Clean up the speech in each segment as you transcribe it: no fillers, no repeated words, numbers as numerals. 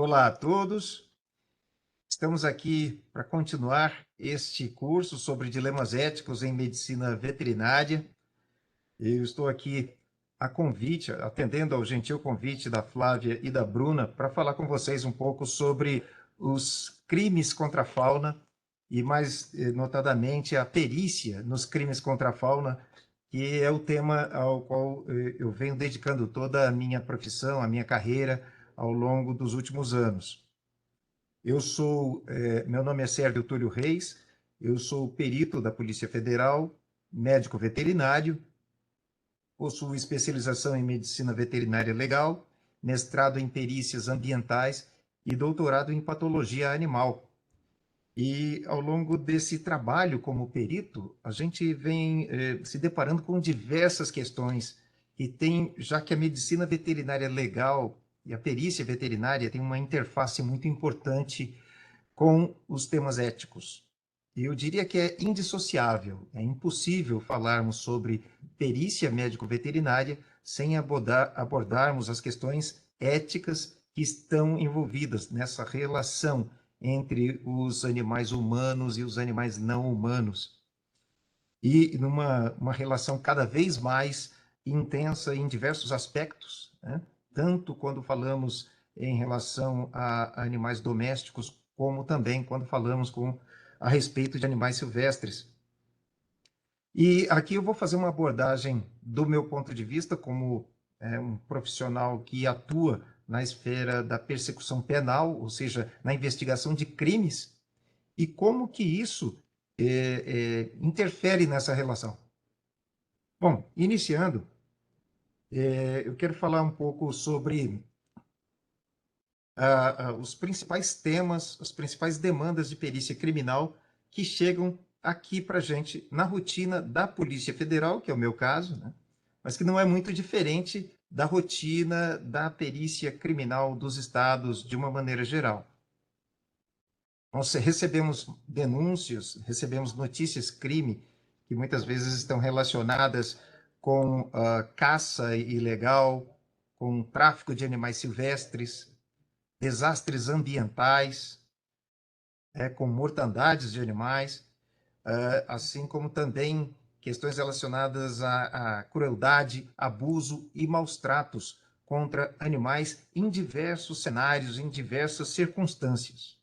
Olá a todos, estamos aqui para continuar este curso sobre dilemas éticos em medicina veterinária. Eu estou aqui atendendo ao gentil convite da Flávia e da Bruna para falar com vocês um pouco sobre os crimes contra a fauna e mais notadamente a perícia nos crimes contra a fauna, que é o tema ao qual eu venho dedicando toda a minha profissão, a minha carreira ao longo dos últimos anos. Meu nome é Sérgio Túlio Reis, eu sou perito da Polícia Federal, médico veterinário, possuo especialização em medicina veterinária legal, mestrado em perícias ambientais e doutorado em patologia animal. E ao longo desse trabalho como perito, a gente vem se deparando com diversas questões que tem, já que a medicina veterinária legal e a perícia veterinária têm uma interface muito importante com os temas éticos. Eu diria que é indissociável, é impossível falarmos sobre perícia médico-veterinária sem abordarmos as questões éticas que estão envolvidas nessa relação entre os animais humanos e os animais não humanos. E numa uma relação cada vez mais intensa em diversos aspectos, né? Tanto quando falamos em relação a animais domésticos, como também quando falamos a respeito de animais silvestres. E aqui eu vou fazer uma abordagem do meu ponto de vista como um profissional que atua na esfera da persecução penal, ou seja, na investigação de crimes, e como que isso interfere nessa relação. Bom, iniciando, eu quero falar um pouco sobre os principais temas, as principais demandas de perícia criminal que chegam aqui para a gente na rotina da Polícia Federal, que é o meu caso, né? Mas que não é muito diferente da rotina da perícia criminal dos estados de uma maneira geral. Nós recebemos denúncias, recebemos notícias crime que muitas vezes estão relacionadas com caça ilegal, com tráfico de animais silvestres, desastres ambientais, com mortandades de animais, assim como também questões relacionadas à crueldade, abuso e maus tratos contra animais em diversos cenários, em diversas circunstâncias.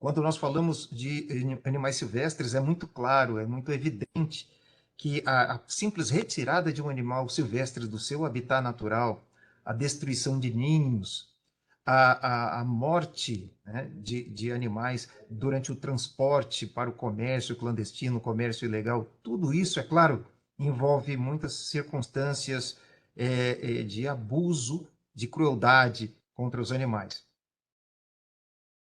Quando nós falamos de animais silvestres, é muito claro, é muito evidente que a simples retirada de um animal silvestre do seu habitat natural, a destruição de ninhos, a morte, né, de animais durante o transporte para o comércio clandestino, o comércio ilegal, tudo isso, é claro, envolve muitas circunstâncias de abuso, de crueldade contra os animais.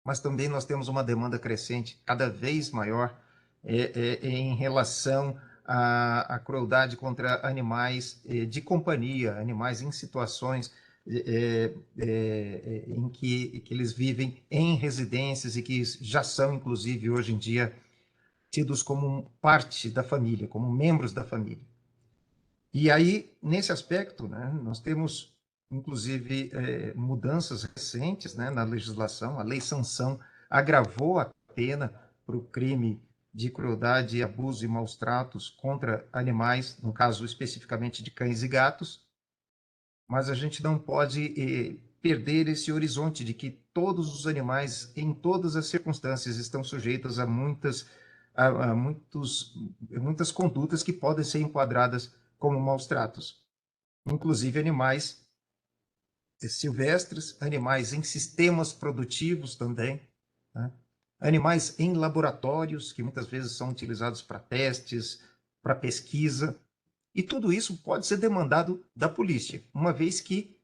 Mas também nós temos uma demanda crescente, cada vez maior, em relação à crueldade contra animais de companhia, animais em situações em que eles vivem em residências e que já são, inclusive, hoje em dia, tidos como parte da família, como membros da família. E aí, nesse aspecto, né, nós temos, inclusive, mudanças recentes, né, na legislação. A Lei Sanção agravou a pena para o crime de crueldade, abuso e maus tratos contra animais, no caso especificamente de cães e gatos, mas a gente não pode perder esse horizonte de que todos os animais, em todas as circunstâncias, estão sujeitos muitas condutas que podem ser enquadradas como maus tratos, inclusive animais silvestres, animais em sistemas produtivos também, né? Animais em laboratórios, que muitas vezes são utilizados para testes, para pesquisa, e tudo isso pode ser demandado da polícia, uma vez que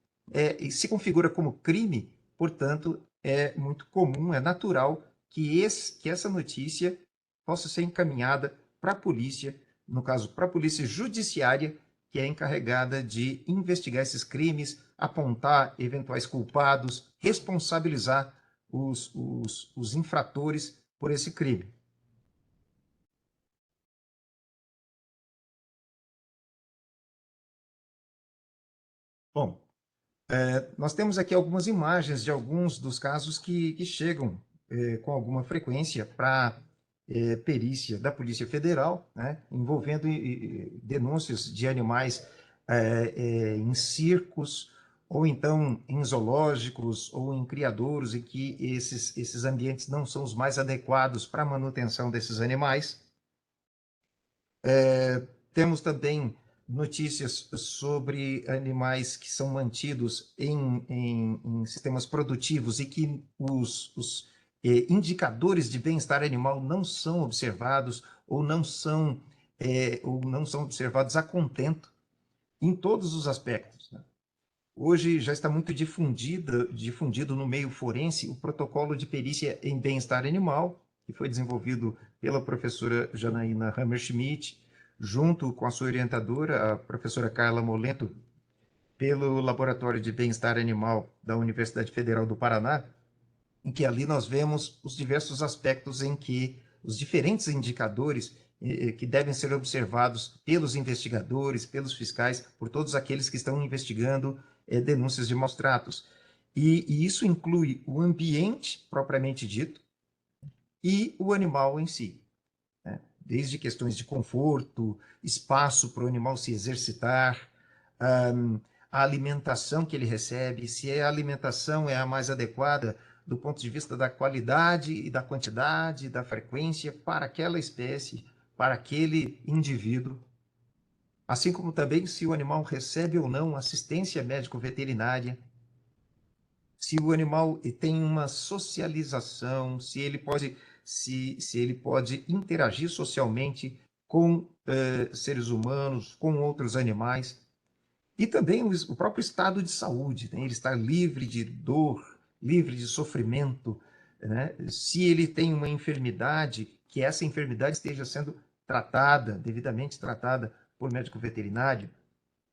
se configura como crime, portanto, é muito comum, é natural que essa notícia possa ser encaminhada para a polícia, no caso, para a polícia judiciária, que é encarregada de investigar esses crimes, apontar eventuais culpados, responsabilizar os infratores por esse crime. Bom, Nós temos aqui algumas imagens de alguns dos casos que chegam com alguma frequência para perícia da Polícia Federal, né, envolvendo denúncias de animais em circos, ou então em zoológicos, ou em criadouros, e que esses ambientes não são os mais adequados para a manutenção desses animais. Temos também notícias sobre animais que são mantidos em sistemas produtivos e que os indicadores de bem-estar animal não são observados ou não são observados a contento em todos os aspectos, né? Hoje já está muito difundido no meio forense o protocolo de perícia em bem-estar animal, que foi desenvolvido pela professora Janaína Hammerschmidt, junto com a sua orientadora, a professora Carla Molento, pelo Laboratório de Bem-Estar Animal da Universidade Federal do Paraná, em que ali nós vemos os diversos aspectos em que os diferentes indicadores que devem ser observados pelos investigadores, pelos fiscais, por todos aqueles que estão investigando denúncias de maus tratos. E isso inclui o ambiente propriamente dito e o animal em si, né? Desde questões de conforto, espaço para o animal se exercitar, a alimentação que ele recebe, se a alimentação é a mais adequada do ponto de vista da qualidade e da quantidade, da frequência para aquela espécie, para aquele indivíduo, assim como também se o animal recebe ou não assistência médico-veterinária, se o animal tem uma socialização, se ele pode interagir socialmente com seres humanos, com outros animais, e também o próprio estado de saúde, né? Ele está livre de dor, livre de sofrimento, né? Se ele tem uma enfermidade, que essa enfermidade esteja sendo tratada, devidamente tratada por médico veterinário,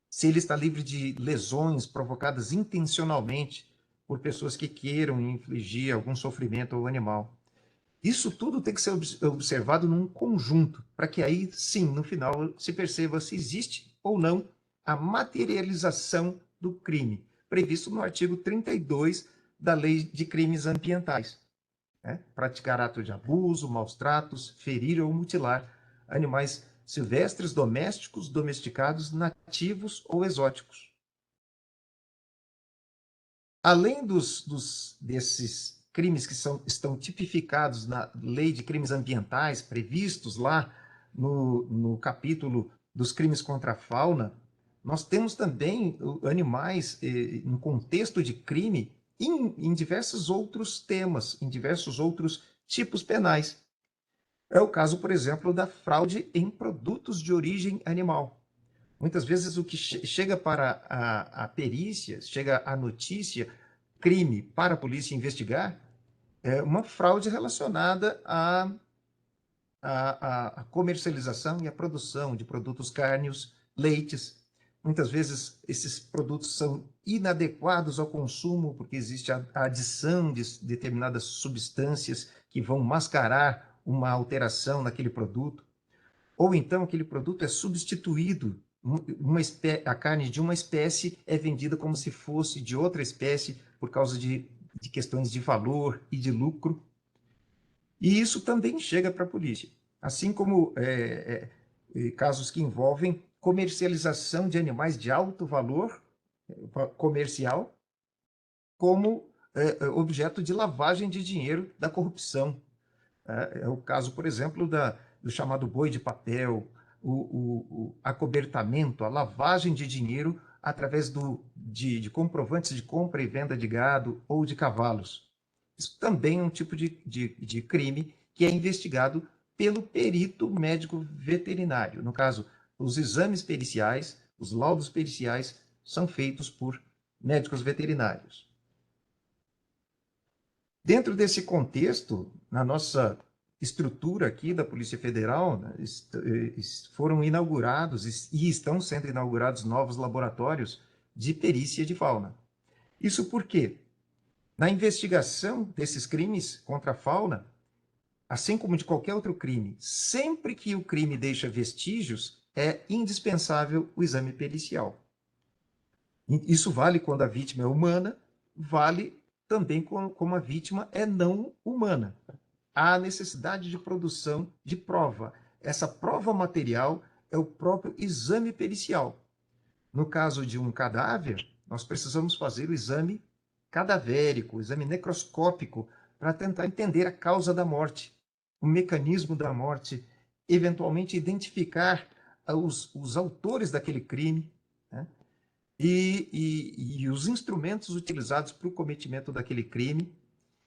se ele está livre de lesões provocadas intencionalmente por pessoas que queiram infligir algum sofrimento ao animal. Isso tudo tem que ser observado num conjunto, para que aí, sim, no final, se perceba se existe ou não a materialização do crime, previsto no artigo 32 da Lei de Crimes Ambientais, né? Praticar ato de abuso, maus tratos, ferir ou mutilar animais silvestres, domésticos, domesticados, nativos ou exóticos. Além desses crimes que estão tipificados na Lei de Crimes Ambientais, previstos lá no capítulo dos crimes contra a fauna, nós temos também animais em contexto de crime em diversos outros temas, em diversos outros tipos penais. É o caso, por exemplo, da fraude em produtos de origem animal. Muitas vezes o que chega para a perícia, chega a notícia, crime para a polícia investigar, é uma fraude relacionada à comercialização e à produção de produtos cárneos, leites. Muitas vezes esses produtos são inadequados ao consumo, porque existe a adição de determinadas substâncias que vão mascarar uma alteração naquele produto. Ou então aquele produto é substituído, a carne de uma espécie é vendida como se fosse de outra espécie por causa de questões de valor e de lucro. E isso também chega para a polícia, assim como casos que envolvem comercialização de animais de alto valor comercial como objeto de lavagem de dinheiro da corrupção. É o caso, por exemplo, do chamado boi de papel, o acobertamento, a lavagem de dinheiro através de comprovantes de compra e venda de gado ou de cavalos. Isso também é um tipo de crime que é investigado pelo perito médico veterinário. No caso, os exames periciais, os laudos periciais são feitos por médicos veterinários. Dentro desse contexto, na nossa estrutura aqui da Polícia Federal, né, foram inaugurados e estão sendo inaugurados novos laboratórios de perícia de fauna. Isso porque, na investigação desses crimes contra a fauna, assim como de qualquer outro crime, sempre que o crime deixa vestígios, é indispensável o exame pericial. Isso vale quando a vítima é humana, vale também como a vítima é não humana. Há necessidade de produção de prova. Essa prova material é o próprio exame pericial. No caso de um cadáver, nós precisamos fazer o exame cadavérico, o exame necroscópico, para tentar entender a causa da morte, o mecanismo da morte, eventualmente identificar os autores daquele crime, né? E os instrumentos utilizados para o cometimento daquele crime.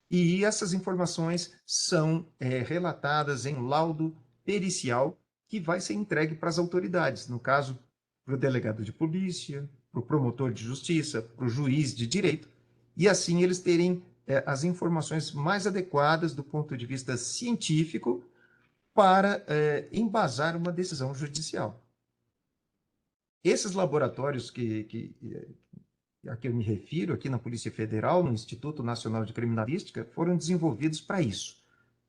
E essas informações são relatadas em laudo pericial que vai ser entregue para as autoridades, no caso, para o delegado de polícia, para o promotor de justiça, para o juiz de direito, e assim eles terem as informações mais adequadas do ponto de vista científico para embasar uma decisão judicial. Esses laboratórios a que eu me refiro, aqui na Polícia Federal, no Instituto Nacional de Criminalística, foram desenvolvidos para isso,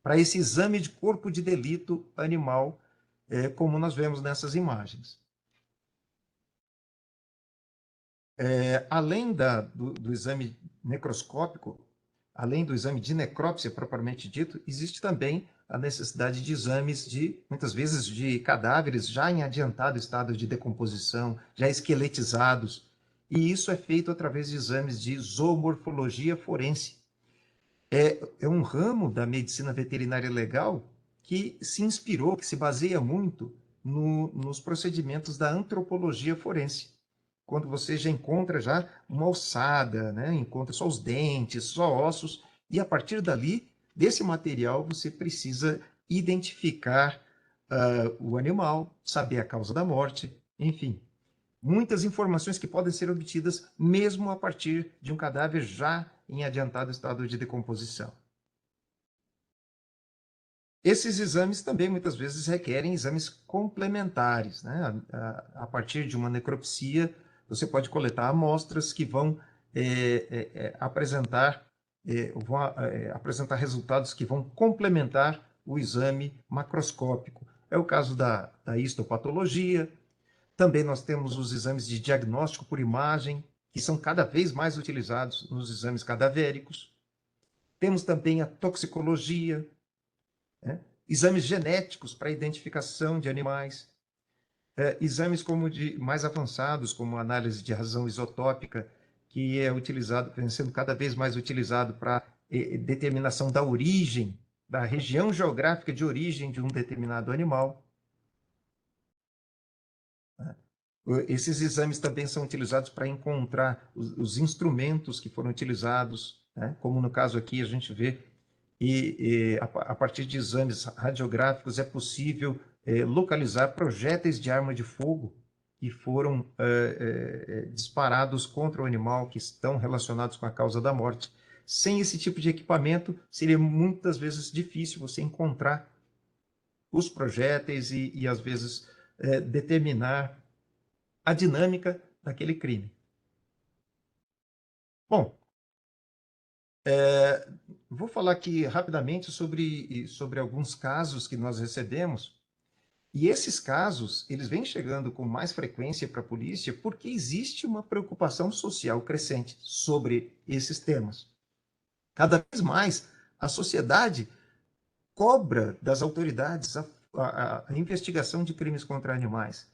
para esse exame de corpo de delito animal, como nós vemos nessas imagens. Além do exame necroscópico, além do exame de necrópsia propriamente dito, existe também a necessidade de exames muitas vezes, de cadáveres já em adiantado estado de decomposição, já esqueletizados, e isso é feito através de exames de zoomorfologia forense. É um ramo da medicina veterinária legal que se inspirou, que se baseia muito nos procedimentos da antropologia forense. Quando você já encontra já uma ossada, né? Encontra só os dentes, só ossos, e a partir dali, desse material, você precisa identificar o animal, saber a causa da morte, enfim. Muitas informações que podem ser obtidas mesmo a partir de um cadáver já em adiantado estado de decomposição. Esses exames também muitas vezes requerem exames complementares, né? Partir de uma necropsia, você pode coletar amostras que vão apresentar resultados que vão complementar o exame macroscópico. É o caso da histopatologia. Também nós temos os exames de diagnóstico por imagem, que são cada vez mais utilizados nos exames cadavéricos. Temos também a toxicologia, né? Exames genéticos para identificação de animais, exames mais avançados, como a análise de razão isotópica, que vem sendo cada vez mais utilizado para determinação da origem, da região geográfica de origem de um determinado animal. Esses exames também são utilizados para encontrar os instrumentos que foram utilizados, né? Como no caso aqui a gente vê, a partir de exames radiográficos é possível localizar projéteis de arma de fogo que foram disparados contra o animal, que estão relacionados com a causa da morte. Sem esse tipo de equipamento, seria muitas vezes difícil você encontrar os projéteis e às vezes, determinar a dinâmica daquele crime. Bom, vou falar aqui rapidamente sobre alguns casos que nós recebemos. E esses casos, eles vêm chegando com mais frequência para a polícia porque existe uma preocupação social crescente sobre esses temas. Cada vez mais, a sociedade cobra das autoridades a investigação de crimes contra animais.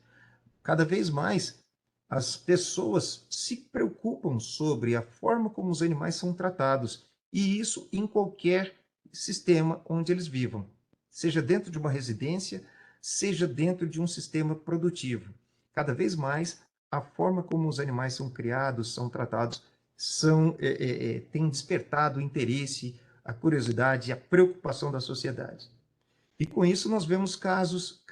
Cada vez mais, as pessoas se preocupam sobre a forma como os animais são tratados, e isso em qualquer sistema onde eles vivam, seja dentro de uma residência, seja dentro de um sistema produtivo. Cada vez mais, a forma como os animais são criados, são tratados, tem despertado o interesse, a curiosidade e a preocupação da sociedade. E com isso nós vemos casos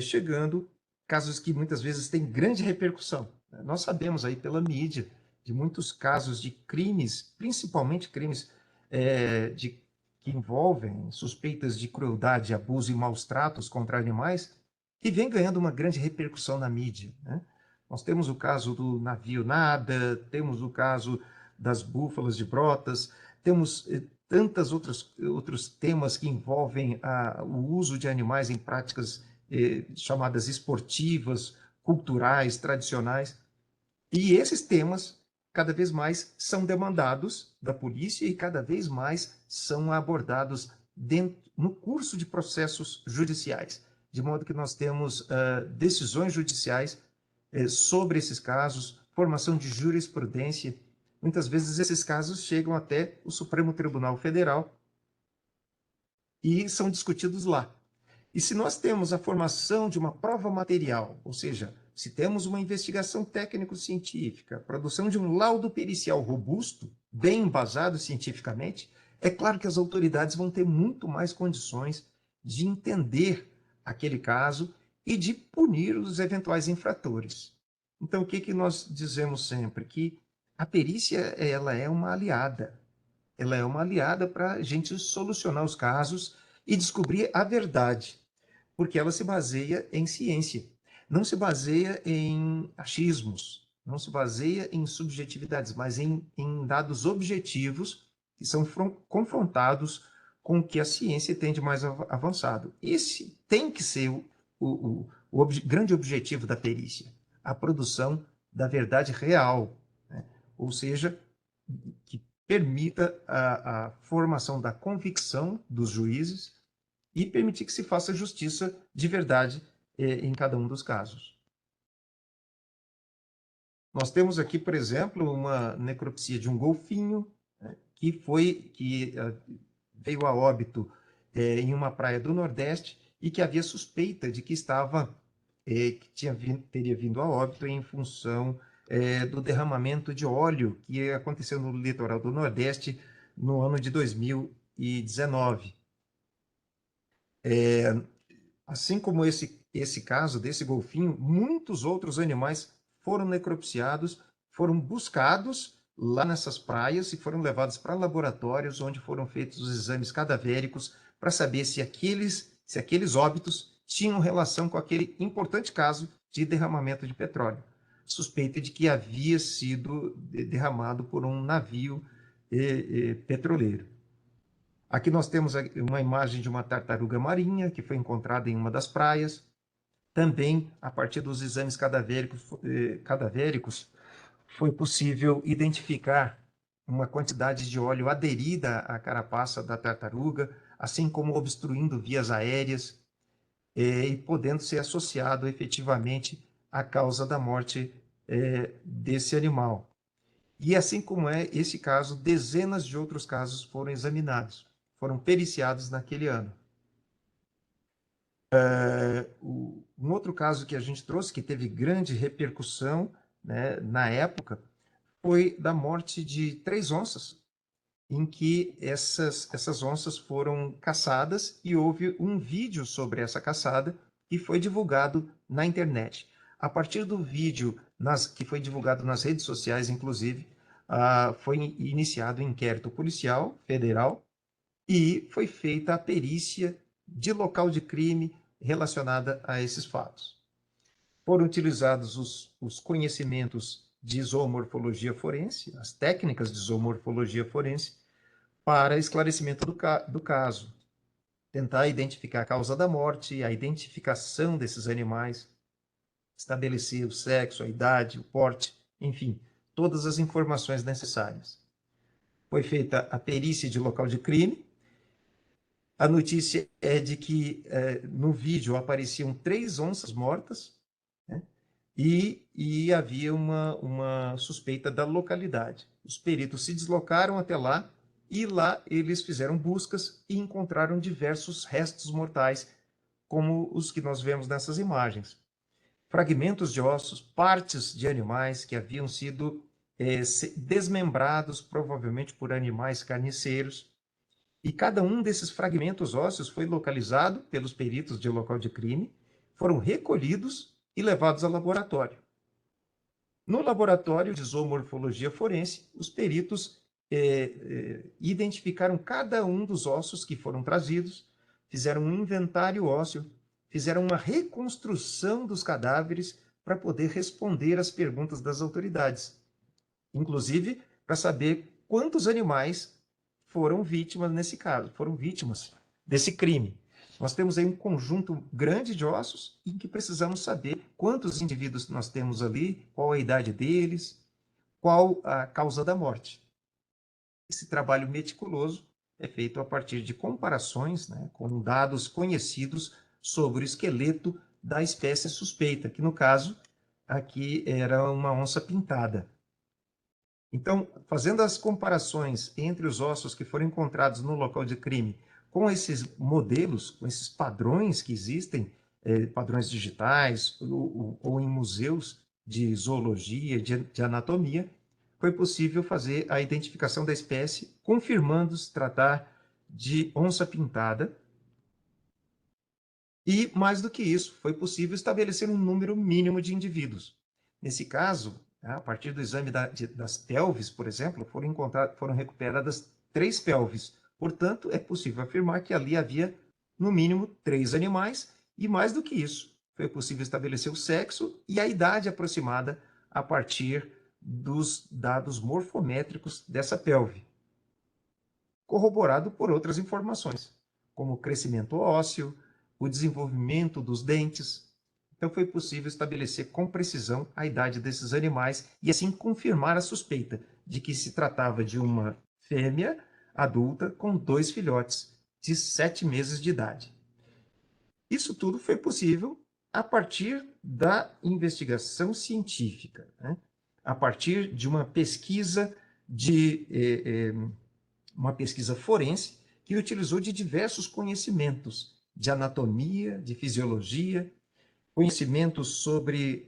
chegando, casos que muitas vezes têm grande repercussão. Nós sabemos aí pela mídia de muitos casos de crimes, principalmente crimes que envolvem suspeitas de crueldade, abuso e maus tratos contra animais, que vem ganhando uma grande repercussão na mídia, né? Nós temos o caso do navio Nada, temos o caso das búfalas de Brotas, temos tantos outros temas que envolvem o uso de animais em práticas chamadas esportivas, culturais, tradicionais. E esses temas, cada vez mais, são demandados da polícia e cada vez mais são abordados no curso de processos judiciais. De modo que nós temos decisões judiciais sobre esses casos, formação de jurisprudência. Muitas vezes esses casos chegam até o Supremo Tribunal Federal e são discutidos lá. E se nós temos a formação de uma prova material, ou seja, se temos uma investigação técnico-científica, produção de um laudo pericial robusto, bem embasado cientificamente, é claro que as autoridades vão ter muito mais condições de entender aquele caso e de punir os eventuais infratores. Então, o que nós dizemos sempre? Que a perícia ela é uma aliada. Ela é uma aliada para a gente solucionar os casos e descobrir a verdade, porque ela se baseia em ciência, não se baseia em achismos, não se baseia em subjetividades, mas em dados objetivos que são confrontados com o que a ciência tem de mais avançado. Esse tem que ser o grande objetivo da perícia, a produção da verdade real, né? Ou seja, que permita a formação da convicção dos juízes e permitir que se faça justiça de verdade em cada um dos casos. Nós temos aqui, por exemplo, uma necropsia de um golfinho, né, que veio a óbito em uma praia do Nordeste e que havia suspeita de que teria vindo a óbito em função do derramamento de óleo que aconteceu no litoral do Nordeste no ano de 2019. Assim como esse caso desse golfinho, muitos outros animais foram necropsiados, foram buscados lá nessas praias e foram levados para laboratórios onde foram feitos os exames cadavéricos para saber se aqueles óbitos tinham relação com aquele importante caso de derramamento de petróleo. Suspeita de que havia sido derramado por um navio petroleiro. Aqui nós temos uma imagem de uma tartaruga marinha que foi encontrada em uma das praias. Também, a partir dos exames cadavéricos, foi possível identificar uma quantidade de óleo aderida à carapaça da tartaruga, assim como obstruindo vias aéreas, e podendo ser associado efetivamente à causa da morte desse animal. E assim como é esse caso, dezenas de outros casos foram examinados, foram periciados naquele ano. Um outro caso que a gente trouxe, que teve grande repercussão, né, na época, foi da morte de 3 onças, em que essas onças foram caçadas e houve um vídeo sobre essa caçada que foi divulgado na internet. A partir do vídeo que foi divulgado nas redes sociais, inclusive, foi iniciado um inquérito policial federal e foi feita a perícia de local de crime relacionada a esses fatos. Foram utilizados os conhecimentos de zoomorfologia forense, as técnicas de zoomorfologia forense, para esclarecimento do caso, tentar identificar a causa da morte, a identificação desses animais, estabelecer o sexo, a idade, o porte, enfim, todas as informações necessárias. Foi feita a perícia de local de crime. A notícia é de que no vídeo apareciam 3 onças mortas, né? E havia uma suspeita da localidade. Os peritos se deslocaram até lá e lá eles fizeram buscas e encontraram diversos restos mortais, como os que nós vemos nessas imagens. Fragmentos de ossos, partes de animais que haviam sido desmembrados, provavelmente por animais carniceiros. E cada um desses fragmentos ósseos foi localizado pelos peritos de local de crime, foram recolhidos e levados ao laboratório. No laboratório de zoomorfologia forense, os peritos identificaram cada um dos ossos que foram trazidos, fizeram um inventário ósseo, fizeram uma reconstrução dos cadáveres para poder responder às perguntas das autoridades, inclusive para saber quantos animais foram vítimas nesse caso, foram vítimas desse crime. Nós temos aí um conjunto grande de ossos em que precisamos saber quantos indivíduos nós temos ali, qual a idade deles, qual a causa da morte. Esse trabalho meticuloso é feito a partir de comparações, né, com dados conhecidos sobre o esqueleto da espécie suspeita, que no caso aqui era uma onça pintada. Então, fazendo as comparações entre os ossos que foram encontrados no local de crime com esses modelos, com esses padrões que existem, padrões digitais ou em museus de zoologia, de anatomia, foi possível fazer a identificação da espécie, confirmando se tratar de onça pintada. E, mais do que isso, foi possível estabelecer um número mínimo de indivíduos. Nesse caso, a partir do exame das pelves, por exemplo, foram recuperadas 3 pelves. Portanto, é possível afirmar que ali havia, no mínimo, 3 animais, e mais do que isso, foi possível estabelecer o sexo e a idade aproximada a partir dos dados morfométricos dessa pelve, corroborado por outras informações, como o crescimento ósseo, o desenvolvimento dos dentes. Então foi possível estabelecer com precisão a idade desses animais e assim confirmar a suspeita de que se tratava de uma fêmea adulta com 2 filhotes de 7 meses de idade. Isso tudo foi possível a partir da investigação científica, né? A partir de uma pesquisa uma pesquisa forense que utilizou de diversos conhecimentos de anatomia, de fisiologia, conhecimentos sobre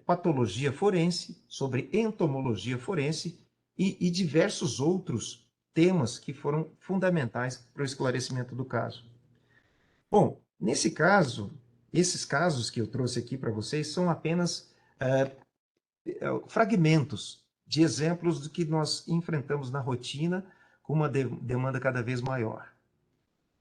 patologia forense, sobre entomologia forense e diversos outros temas que foram fundamentais para o esclarecimento do caso. Bom, nesse caso, esses casos que eu trouxe aqui para vocês são apenas fragmentos de exemplos do que nós enfrentamos na rotina com uma demanda cada vez maior.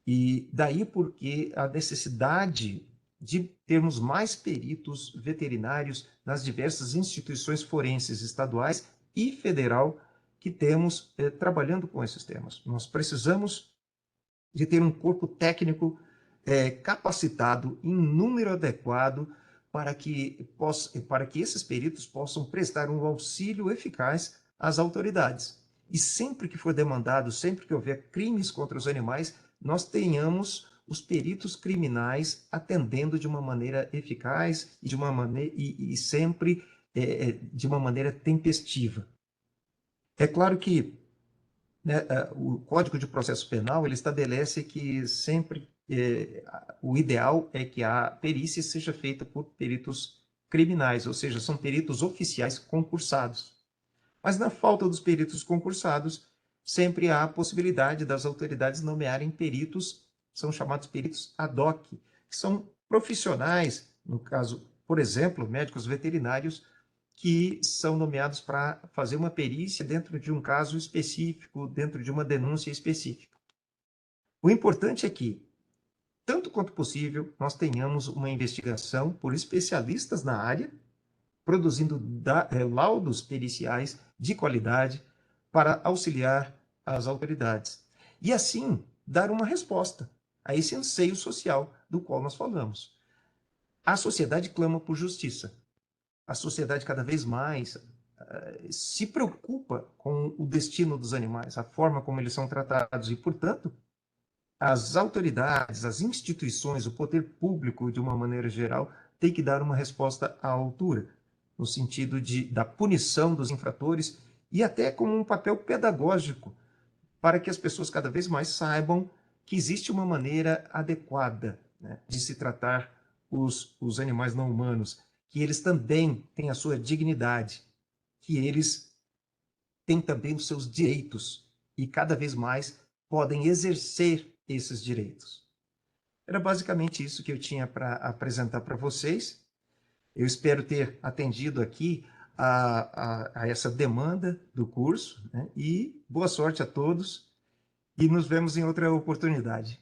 E daí porque a necessidade de termos mais peritos veterinários nas diversas instituições forenses estaduais e federal que temos trabalhando com esses temas. Nós precisamos de ter um corpo técnico capacitado em número adequado para que esses peritos possam prestar um auxílio eficaz às autoridades. E sempre que for demandado, sempre que houver crimes contra os animais, nós tenhamos os peritos criminais atendendo de uma maneira eficaz e, sempre de uma maneira tempestiva. É claro que, né, o Código de Processo Penal ele estabelece que sempre o ideal é que a perícia seja feita por peritos criminais, ou seja, são peritos oficiais concursados. Mas na falta dos peritos concursados, sempre há a possibilidade das autoridades nomearem peritos, são chamados peritos ad hoc, que são profissionais, no caso, por exemplo, médicos veterinários, que são nomeados para fazer uma perícia dentro de um caso específico, dentro de uma denúncia específica. O importante é que, tanto quanto possível, nós tenhamos uma investigação por especialistas na área, produzindo laudos periciais de qualidade para auxiliar as autoridades. E assim, dar uma resposta a esse anseio social do qual nós falamos. A sociedade clama por justiça. A sociedade cada vez mais se preocupa com o destino dos animais, a forma como eles são tratados e, portanto, as autoridades, as instituições, o poder público, de uma maneira geral, tem que dar uma resposta à altura, no sentido da punição dos infratores e até como um papel pedagógico para que as pessoas cada vez mais saibam que existe uma maneira adequada, né, de se tratar os animais não humanos, que eles também têm a sua dignidade, que eles têm também os seus direitos e cada vez mais podem exercer esses direitos. Era basicamente isso que eu tinha para apresentar para vocês. Eu espero ter atendido aqui a essa demanda do curso, né? E boa sorte a todos e nos vemos em outra oportunidade.